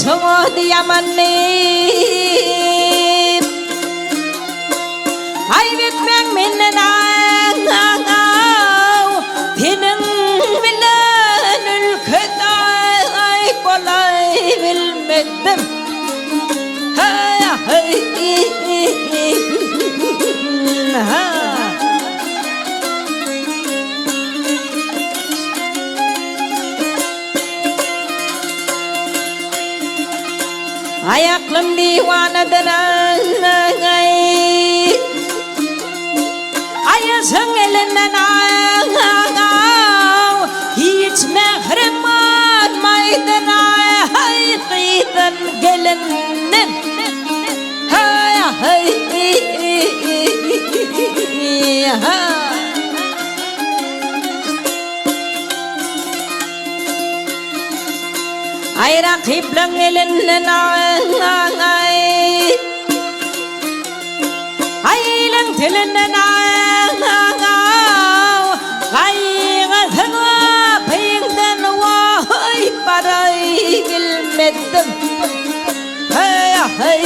sungguh dia manim ai biết mang mình đang ngao thì nâng mình lên khơi tay ai bỏ lại mình mệt tâm hay hay ayaklam diwana danangai ayasangelenan hiç mehreman maydana hayqidan gelenden hay hay ay rakip lang elenen ay lang tilenen ay ngatanga pingdan wa ay paray gilmeddem hay hay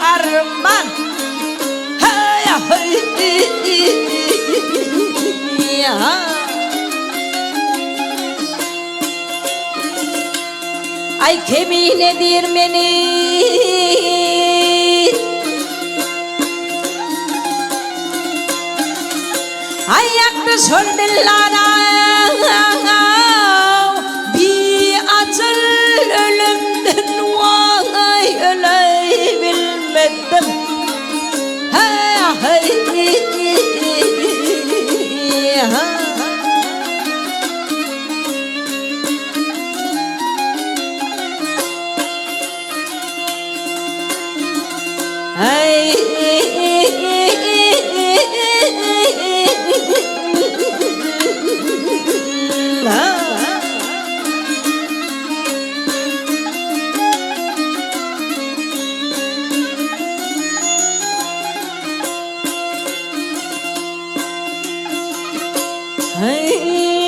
Arman hay hay ay kemiğine dirmeni ayakta sordulara bir acıl ölümden vay ölebilmedim hay hay ay hey